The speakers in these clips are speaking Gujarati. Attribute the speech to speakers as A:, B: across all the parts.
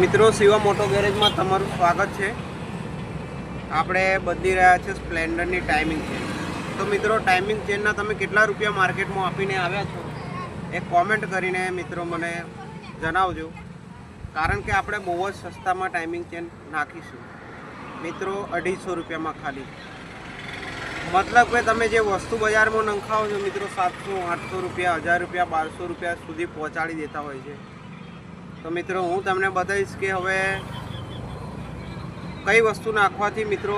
A: મિત્રો શિવા મોટો ગેરેજમાં તમારું સ્વાગત છે। આપણે બદલી રહ્યા છે સ્પ્લેન્ડરની ટાઈમિંગ ચેન। તો મિત્રો ટાઈમિંગ ચેનના તમે કેટલા રૂપિયા માર્કેટમાં આપીને આવ્યા છો એ કોમેન્ટ કરીને મિત્રો મને જણાવજો, કારણ કે આપણે બહુ જ સસ્તામાં ટાઈમિંગ ચેન નાખીશું મિત્રો, 250 રૂપિયામાં ખાલી। મતલબ કે તમે જે વસ્તુ બજારમાં નંખાવો છો મિત્રો 700, 800 રૂપિયા, 1000 રૂપિયા, 1200 રૂપિયા સુધી પહોંચાડી દેતા હોય છે। તો મિત્રો હું તમને બતાવીશ કે હવે કઈ વસ્તુ નાખવાથી મિત્રો,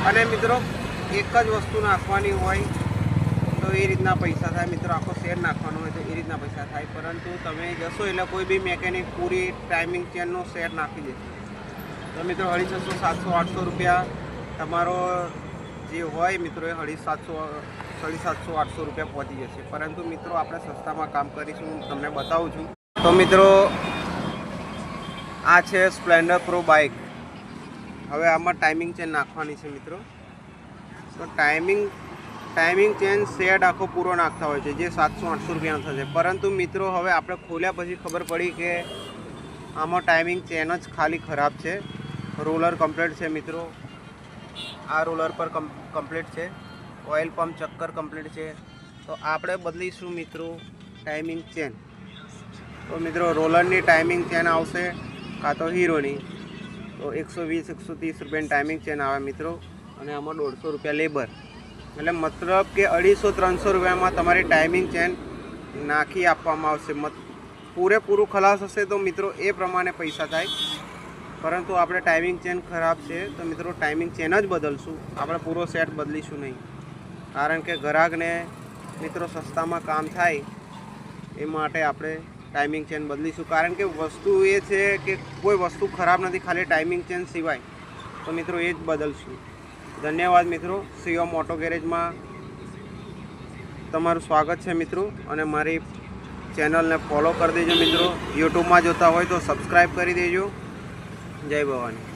A: અને મિત્રો એક જ વસ્તુ નાખવાની હોય તો એ રીતના પૈસા થાય મિત્રો, આખો શેર નાખવાનો હોય તો એ રીતના પૈસા થાય। પરંતુ તમે જશો એટલે કોઈ બી મેકેનિક પૂરી ટાઈમિંગ ચેનનો શેર નાખી દેશે તો મિત્રો 650, 700, 800 રૂપિયા તમારો જે હોય મિત્રો એ 750, 800 રૂપિયા પહોંચી જશે। પરંતુ મિત્રો આપણે સસ્તામાં કામ કરીશું, હું તમને બતાવું છું। તો મિત્રો આ છે સ્પ્લેન્ડર પ્રો બાઇક। હવે આમાં ટાઈમિંગ ચેન નાખવાની છે મિત્રો। તો ટાઈમિંગ ચેન સેટ આખો પૂરો નાખતા હોય છે જે 700, 800 રૂપિયાનો થશે। પરંતુ મિત્રો હવે આપણે ખોલ્યા પછી ખબર પડી કે આમાં ટાઈમિંગ ચેન જ ખાલી ખરાબ છે। રોલર કમ્પ્લીટ છે મિત્રો, આ રોલર પર કમ્પ્લીટ છે, ઓઇલ પંપ ચક્કર કમ્પ્લીટ છે। તો આપણે બદલીશું મિત્રો ટાઈમિંગ ચેન। તો મિત્રો રોલરની ટાઈમિંગ ચેન આવશે કાં તો હીરોની, તો 120, 130 રૂપિયાની ટાઈમિંગ ચેન આવે મિત્રો, અને આમાં 150 રૂપિયા લેબર, એટલે મતલબ કે 250, 300 રૂપિયામાં તમારી ટાઈમિંગ ચેન નાખી આપવામાં આવશે। પૂરેપૂરું ખલાસ હશે તો મિત્રો એ પ્રમાણે પૈસા થાય। પરંતુ આપણે ટાઈમિંગ ચેન ખરાબ છે તો મિત્રો ટાઈમિંગ ચેન જ બદલશું, આપણે પૂરો સેટ બદલીશું નહીં, કારણ કે ગ્રાહકને મિત્રો સસ્તામાં કામ થાય એ માટે આપણે ટાઈમિંગ ચેન બદલીશું। કારણ કે વસ્તુ એ છે કે કોઈ વસ્તુ ખરાબ નથી, ખાલી ટાઈમિંગ ચેન સિવાય, તો મિત્રો એ જ બદલશું। ધન્યવાદ મિત્રો। શિવા મોટો ગેરેજમાં તમારું સ્વાગત છે મિત્રો, અને મારી ચેનલને ફોલો કરી દેજો મિત્રો। યુટ્યુબમાં જોતા હોય તો સબસ્ક્રાઈબ કરી દેજો। જય ભવાની।